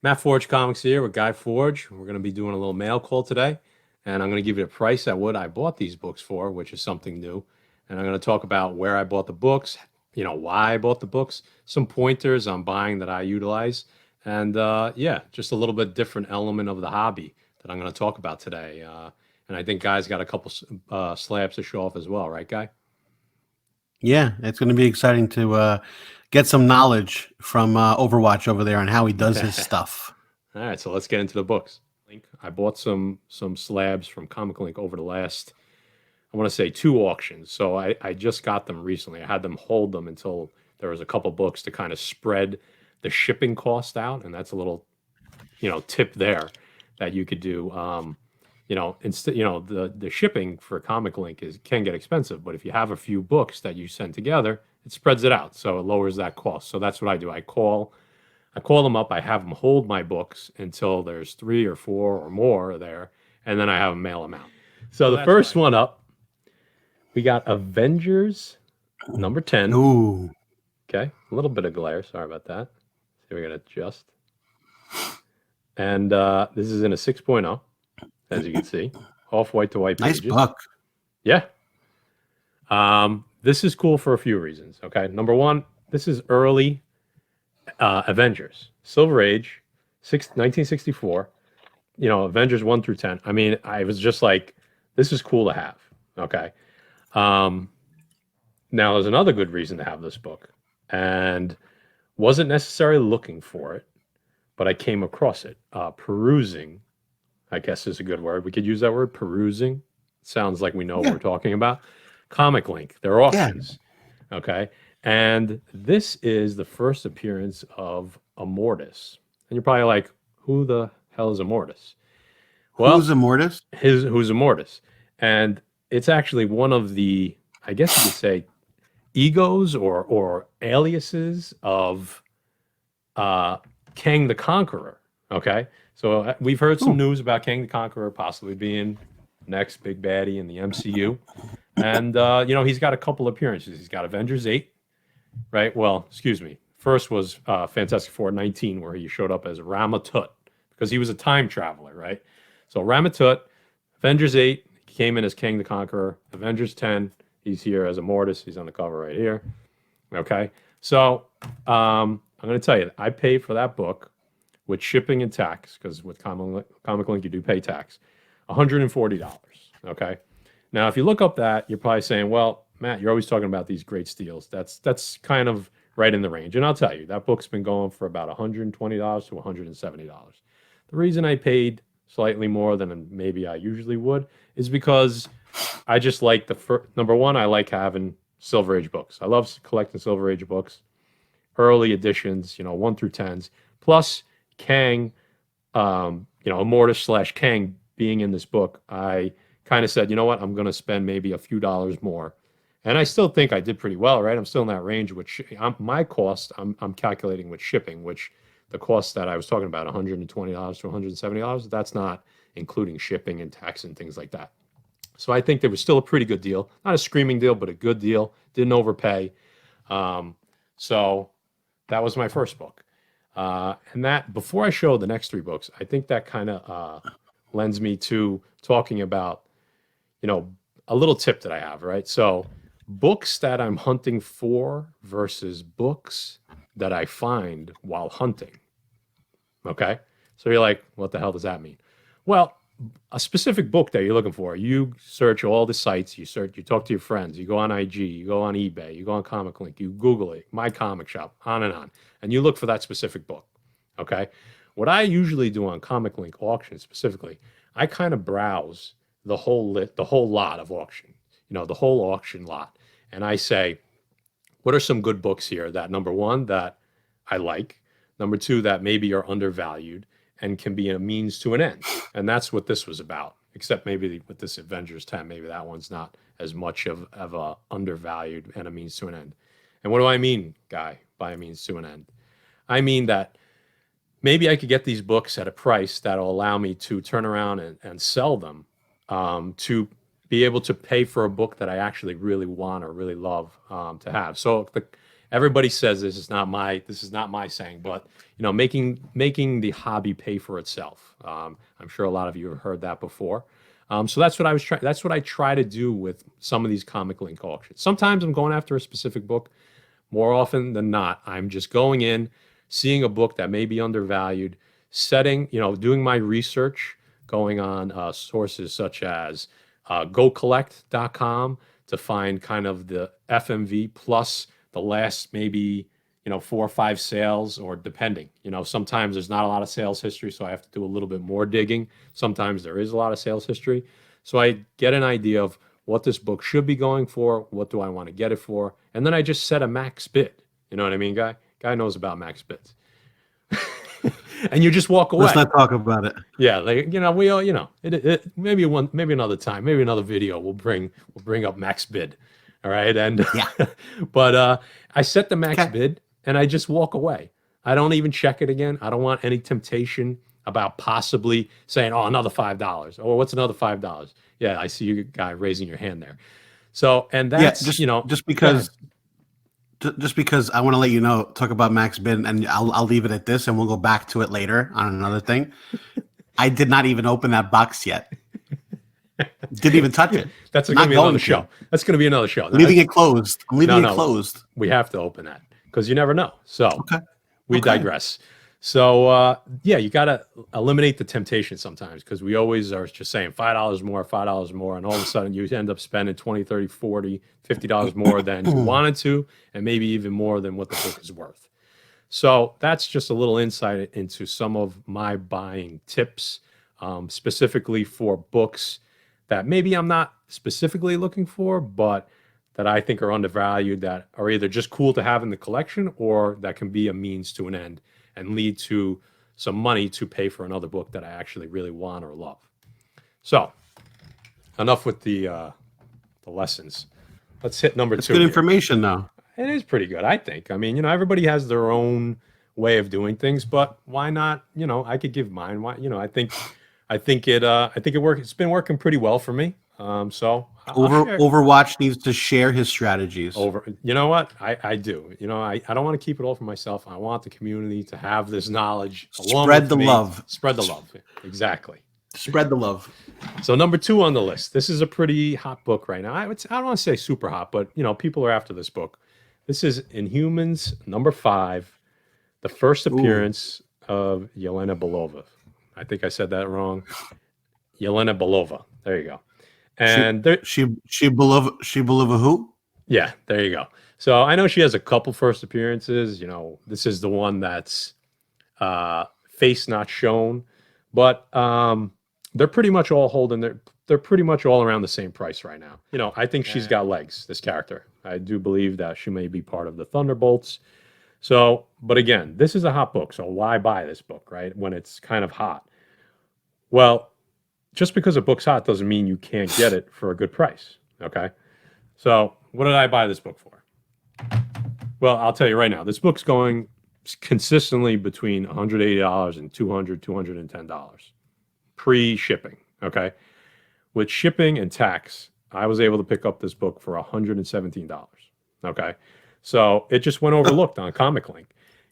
Matt Forge Comics here with Guy Forge. We're going to be doing a little mail call today, and I'm going to give you a price at what I bought these books for, which is something new. And I'm going to talk about where I bought the books, why I bought the books, some pointers on buying that I utilize, and yeah, just a little bit different element of the hobby that I'm going to talk about today. And I think Guy's got a couple slabs to show off as well, right, Guy? Yeah, it's going to be exciting to get some knowledge from Overwatch over there on how he does his stuff. All right, so let's get into the books. I bought some slabs from Comic Link over the last, I want to say, two auctions. So I just got them recently. I had them hold them until there was a couple books to kind of spread the shipping cost out, and that's a little tip there that you could do. Instead, the shipping for Comic Link can get expensive, but if you have a few books that you send together, it spreads it out, so it lowers that cost. So that's what I do. I call them up. I have them hold my books until there's three or four or more there, and then I have them mail them out. So the first one up, we got Avengers number 10. Ooh, Okay, a little bit of glare. Sorry about that. See, we're gonna adjust. And this is in a 6.0, as you can see, off-white to white nice pages. book. Yeah. This is cool for a few reasons. Okay, number one, this is early Avengers, Silver Age, 1964. Avengers 1 through 10. I mean, I was just like, this is cool to have. Okay. Um, Now, there's another good reason to have this book, and wasn't necessarily looking for it, but I came across it. Perusing, I guess is a good word. We could use that word, perusing. Sounds like we know what Yeah, we're talking about. Comic Link, their yeah. auctions. Okay. And this is the first appearance of Immortus. And you're probably like, who the hell is Immortus? Who's Well, Immortus? who's Immortus? And it's actually one of the, I guess you could say, egos or aliases of uh, Kang the Conqueror. Okay, so we've heard some Oh, news about Kang the Conqueror possibly being next big baddie in the MCU, and he's got a couple appearances. He's got Avengers 8, right? Well, excuse me. First was Fantastic Four 19, where he showed up as Ramatut because he was a time traveler, right? So Ramatut, Avengers 8, he came in as King the Conqueror. Avengers 10, he's here as Immortus. He's on the cover right here. Okay. So I'm going to tell you, I paid for that book with shipping and tax, because with Comic Link, you do pay tax, $140. Okay. Now, if you look up that, you're probably saying, well, Matt, you're always talking about these great steals. That's kind of right in the range. And I'll tell you, that book's been going for about $120 to $170. The reason I paid slightly more than maybe I usually would is because I just like number one, I like having Silver Age books. I love collecting Silver Age books, early editions, 1 through 10s. Plus, Kang, Immortus slash Kang being in this book, I kind of said, you know what, I'm going to spend maybe a few dollars more. And I still think I did pretty well, right? I'm still in that range, which my cost, I'm calculating with shipping, which the cost that I was talking about, $120 to $170, that's not including shipping and tax and things like that. So I think there was still a pretty good deal. Not a screaming deal, but a good deal. Didn't overpay. So that was my first book. And that, before I show the next three books, I think that kind of lends me to talking about, a little tip that I have, right? So books that I'm hunting for versus books that I find while hunting. Okay. So you're like, what the hell does that mean? Well, a specific book that you're looking for, you search all the sites, you talk to your friends, you go on IG, you go on eBay, you go on Comic Link, you Google it, my comic shop, on, and you look for that specific book. Okay. What I usually do on Comic Link auction specifically, I kind of browse the whole lot of auction, the whole auction lot. And I say, what are some good books here that, number one, that I like, number two, that maybe are undervalued and can be a means to an end. And that's what this was about. Except maybe with this Avengers 10, maybe that one's not as much of a undervalued and a means to an end. And what do I mean, Guy, by a means to an end? I mean that maybe I could get these books at a price that'll allow me to turn around and sell them, to be able to pay for a book that I actually really want or really love to have. So everybody says this is not my saying, but making the hobby pay for itself. I'm sure a lot of you have heard that before. So that's what I was trying. That's what I try to do with some of these comic link auctions. Sometimes I'm going after a specific book. More often than not, I'm just going in, seeing a book that may be undervalued, doing my research, going on sources such as gocollect.com to find kind of the FMV plus the last maybe 4 or 5 sales, or depending. Sometimes there's not a lot of sales history, so I have to do a little bit more digging. Sometimes there is a lot of sales history. So I get an idea of what this book should be going for, what do I want to get it for, and then I just set a max bid. You know what I mean, guy? Guy knows about max bids. And you just walk away. Let's not talk about it. Yeah, we all, maybe another time, maybe another video we'll bring up max bid. All right. And Yeah. but I set the max bid and I just walk away. I don't even check it again. I don't want any temptation about possibly saying, oh, another $5. Or what's another $5? Yeah, I see you guy raising your hand there. So, and that's, just because I want to let you know, talk about max bid, and I'll leave it at this, and we'll go back to it later on another thing. I did not even open that box yet. Didn't even touch it. That's going to be another show. That's going to be another show. Leaving it closed. I'm leaving it closed. We have to open that because you never know. So we digress. So you got to eliminate the temptation sometimes, because we always are just saying $5 more, $5 more, and all of a sudden you end up spending $20, $30, $40, $50 more than you wanted to, and maybe even more than what the book is worth. So that's just a little insight into some of my buying tips, specifically for books that maybe I'm not specifically looking for, but that I think are undervalued, that are either just cool to have in the collection, or that can be a means to an end and lead to some money to pay for another book that I actually really want or love. So, enough with the lessons. Let's hit number 2. It's good information, though. It is pretty good, I think. I mean, everybody has their own way of doing things, but why not? I could give mine. Why? I think it works. It's been working pretty well for me. So Overwatch needs to share his strategies. You know what? I do. I don't want to keep it all for myself. I want the community to have this knowledge. Spread the love. Spread the love. Exactly. Spread the love. So number 2 on the list. This is a pretty hot book right now. I don't want to say super hot, but people are after this book. This is Inhumans number 5, the first appearance of Yelena Belova. I think I said that wrong. Yelena Belova. There you go. And she Belova who? Yeah, there you go. So I know she has a couple first appearances. This is the one that's face not shown, but they're pretty much all they're pretty much all around the same price right now. I think she's got legs, this character. I do believe that she may be part of the Thunderbolts. So, but again, this is a hot book. So why buy this book, right? When it's kind of hot. Well, just because a book's hot doesn't mean you can't get it for a good price. Okay. So what did I buy this book for? Well, I'll tell you right now, this book's going consistently between $180 and $200, $210 pre-shipping. Okay. With shipping and tax, I was able to pick up this book for $117. Okay. So it just went overlooked on Comic Link.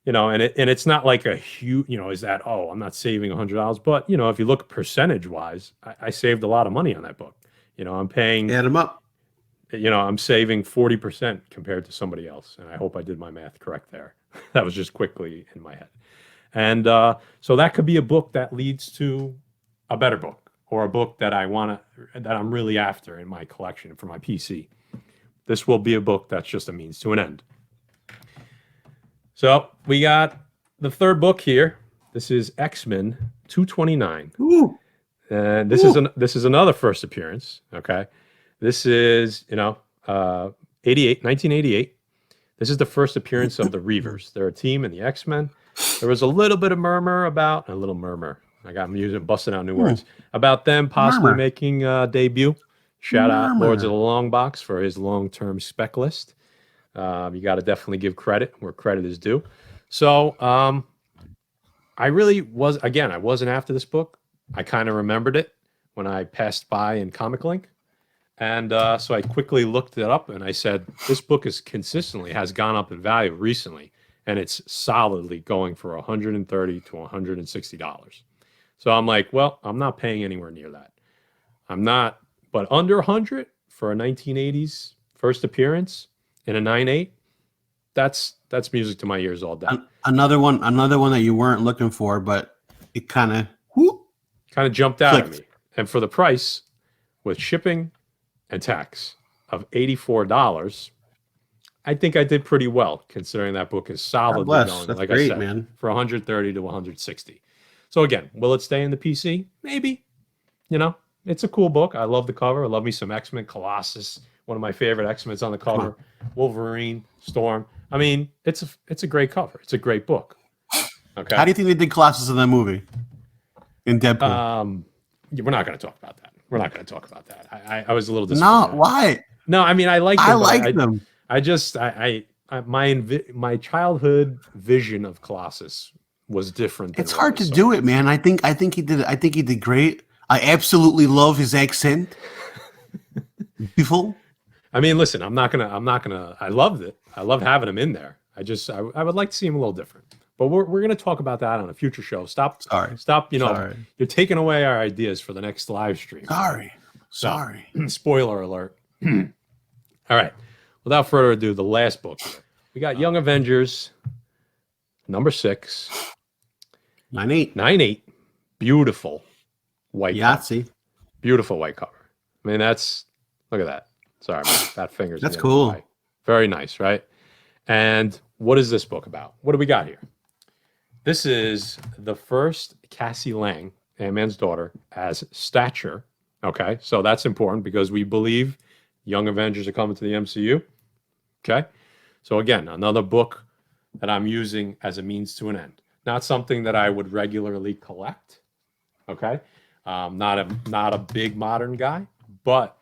And it's not like a huge, is that, I'm not saving $100. But, if you look percentage wise, I saved a lot of money on that book. I'm paying. Add them up. I'm saving 40% compared to somebody else. And I hope I did my math correct there. That was just quickly in my head. And so that could be a book that leads to a better book, or a book that that I'm really after in my collection for my PC. This will be a book that's just a means to an end. So we got the third book here. This is X-Men 229. Ooh. And this is another first appearance. Okay. This is, 1988. This is the first appearance of the Reavers. They're a team in the X-Men. There was a little bit of murmur. I got busting out new words about them possibly making a debut. Shout out Lords of the Long Box for his long-term spec list. You got to definitely give credit where credit is due. So I wasn't after this book. I kind of remembered it when I passed by in Comic Link. And so I quickly looked it up and I said, this book is consistently has gone up in value recently, and it's solidly going for $130 to $160. So I'm like, well, I'm not paying anywhere near that. I'm not, but under 100 for a 1980s first appearance in a 9.8, that's music to my ears all day. Another one that you weren't looking for, but it kind of jumped out clicked. at me. And for the price, with shipping and tax of $84, I think I did pretty well, considering that book is solidly going, That's like great, I said, man. for 130 to 160. So again, will it stay in the PC? Maybe. You know, it's a cool book. I love the cover. I love me some X-Men. Colossus, one of my favorite X-Men's on the cover. Wolverine, Storm. I mean, it's a great cover. It's a great book. Okay. How do you think they did Colossus in that movie? In Deadpool? We're not going to talk about that. We're not going to talk about that. I was a little disappointed. No, why? No, I mean, I like them. I like them. I just, my childhood vision of Colossus was different. It's hard to do it, man. I think he did. I think he did great. I absolutely love his accent. Beautiful. I mean, listen, I'm not gonna. I loved it. I loved having him in there. I would like to see him a little different. But we're gonna talk about that on a future show. Stop. You know, Sorry. You're taking away our ideas for the next live stream. Sorry. Spoiler alert. All right. Without further ado, the last book. We got Young Avengers, number 6. 9.8. 9.8. Beautiful white Yahtzee. cover. Beautiful white cover. I mean, look at that. Sorry, my fat fingers. That's cool. Very nice, right? And what is this book about? What do we got here? This is the first Cassie Lang, Ant-Man's daughter, as Stature. Okay, so that's important because we believe Young Avengers are coming to the MCU. Okay, so again, another book that I'm using as a means to an end. Not something that I would regularly collect. Okay, not a big modern guy, but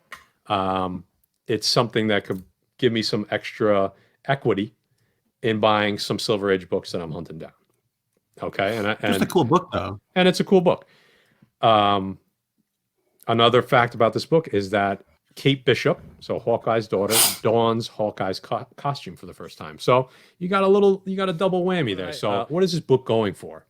it's something that could give me some extra equity in buying some Silver Age books that I'm hunting down. Okay, and Just a cool book, though. And it's a cool book. Another fact about this book is that Kate Bishop, so Hawkeye's daughter, dons Hawkeye's costume for the first time. So you got a double whammy there. So what is this book going for?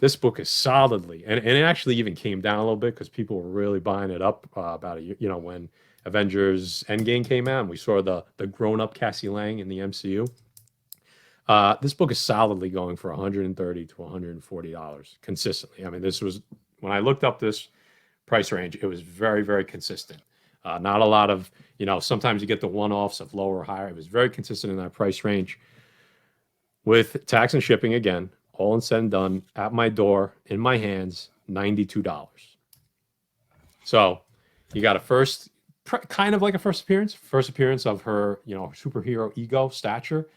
This book is solidly, and it actually even came down a little bit because people were really buying it up about a year, when Avengers Endgame came out and we saw the grown-up Cassie Lang in the MCU. This book is solidly going for $130 to $140 consistently. I mean, this was, when I looked up this price range, it was very, very consistent. Not a lot of, sometimes you get the one-offs of lower or higher. It was very consistent in that price range. With tax and shipping, again, all said and done, at my door, in my hands, $92. So you got kind of like a first appearance of her, superhero ego stature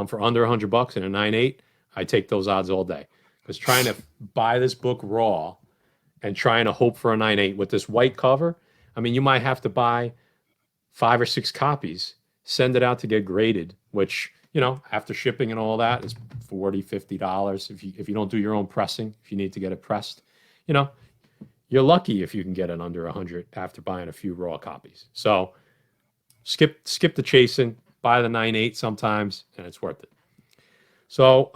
for under $100 in a 9.8. I take those odds all day, because trying to buy this book raw and trying to hope for a 9.8 with this white cover, I mean, you might have to buy 5 or 6 copies, send it out to get graded, which, after shipping and all that is $40, $50. If you don't do your own pressing, if you need to get it pressed, you're lucky if you can get it under 100 after buying a few raw copies. So skip the chasing, buy the 9.8 sometimes, and it's worth it. So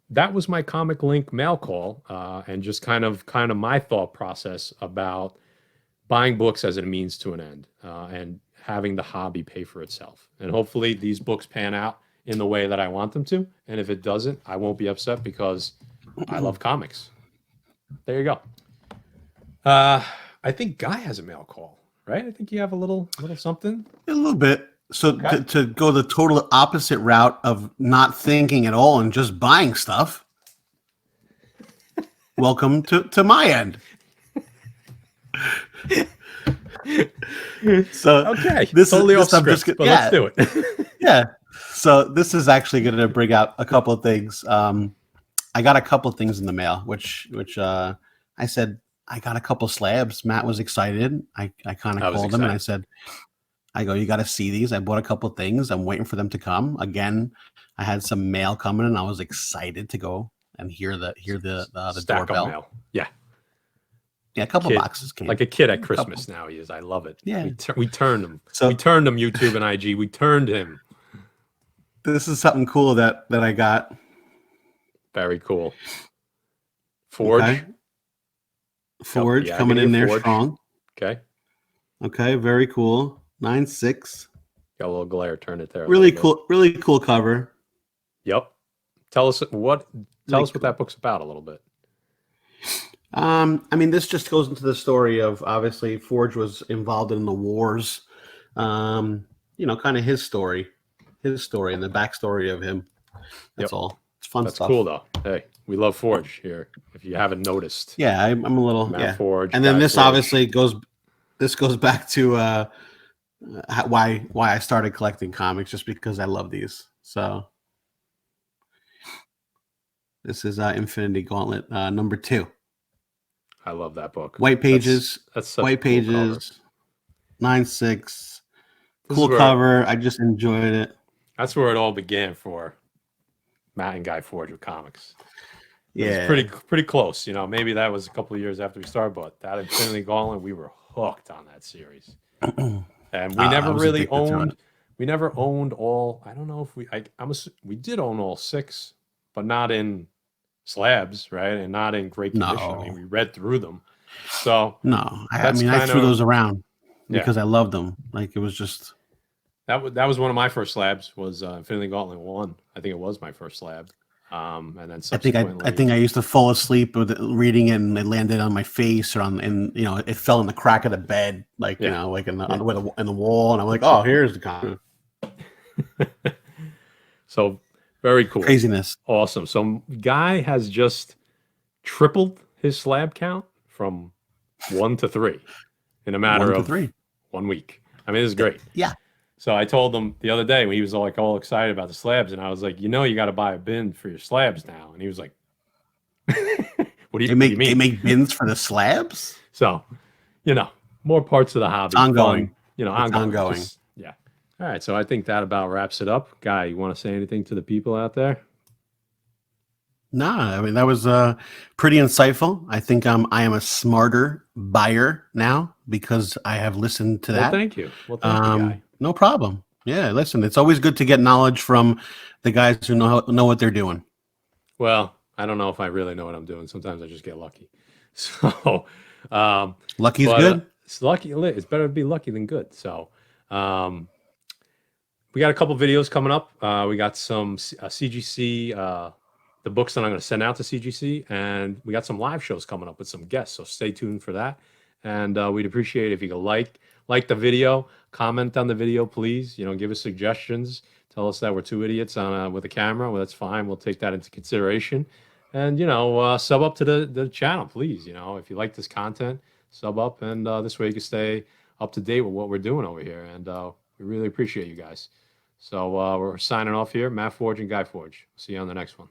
that was my Comic Link mail call, and just kind of my thought process about buying books as a means to an end, and having the hobby pay for itself. And hopefully these books pan out in the way that I want them to. And if it doesn't, I won't be upset because I love comics. There you go. I think Guy has a mail call, right? I think you have a little something. A little bit. So to go the total opposite route of not thinking at all and just buying stuff. Welcome to my end. So okay, this totally is off script, but let's do it. Yeah. So this is actually going to bring out a couple of things. I got a couple of things in the mail, which I said I got a couple slabs. Matt was excited. I kind of called him and I said, you got to see these. I bought a couple of things. I'm waiting for them to come. Again, I had some mail coming and I was excited to go and hear the Stack doorbell. mail. Yeah. Yeah, a couple Kid, boxes came. like a kid at Couple. Christmas now he is. I love it. Yeah. We turned him. So We turned him, YouTube and IG. We turned him. this is something cool that I got. Very cool. Forge. Okay. Forge The coming Agony in of there Forge. strong. Okay. Okay, very cool. 9.6. Got a little glare. Turn it there. Really cool. Really cool cover. Yep. Tell us what Really what that book's about a little bit. I mean, this just goes into the story of obviously Forge was involved in the wars. You know, kind of his story and the backstory of him. That's all. It's fun That's stuff. cool though. Hey, we love Forge here. If you haven't noticed. Yeah, I'm a little Matt Forge. And then Guy this Forge. obviously goes back to why I started collecting comics, just because I love these. So this is Infinity Gauntlet number 2. I love that book. White pages. That's such White a cool cover. pages. 9.6. This Cool is where- cover. I just enjoyed it. That's where it all began for Matt and Guy Forge with comics. It Yeah. was pretty close. You know, maybe that was a couple of years after we started, but that Infinity Gauntlet, we were hooked on that series. And we never I was really addicted to owned. it. We never owned all. I don't know if we did own all 6, but not in slabs, right? And not in great condition. I mean, No. we read through them. So No, I That's mean, I threw kinda- those around Yeah. because I loved them. Like, it was just, that was one of my first slabs. Was Infinity Gauntlet 1. I think it was my first slab. And then I think subsequently, I think I used to fall asleep with reading it, and it landed on my face, or and you know, it fell in the crack of the bed, like you Yeah. know, like in the wall, and I'm like, oh, here's the comic. So very cool. Craziness. Awesome. So Guy has just tripled his slab count from 1 to 3 in a matter 1 to of 3. 1 week. I mean, this is great. Yeah. So I told him the other day when he was all excited about the slabs, and I was like, you know, you got to buy a bin for your slabs now. And he was like, what do you They mean? make bins for the slabs. So, you know, more parts of the hobby. Ongoing. Fun, you know, It's ongoing. Just- yeah. All right. So I think that about wraps it up. Guy, you want to say anything to the people out there? Nah, I mean, that was pretty insightful. I think I am a smarter buyer now because I have listened to Well, that. thank you. Well, thank you, Guy. No problem. Yeah, listen, it's always good to get knowledge from the guys who know what they're doing. Well, I don't know if I really know what I'm doing. Sometimes I just get lucky. So, Lucky's but, good. It's lucky. It's better to be lucky than good. So, we got a couple videos coming up. We got some CGC, the books that I'm going to send out to CGC, and we got some live shows coming up with some guests. So stay tuned for that. And we'd appreciate it if you could like the video, comment on the video, please. You know, give us suggestions. Tell us that we're two idiots on with a camera. Well, that's fine. We'll take that into consideration. And you know, sub up to the channel, please. You know, if you like this content, sub up, and this way you can stay up to date with what we're doing over here. And we really appreciate you guys. So we're signing off here. Matt Forge and Guy Forge. See you on the next one.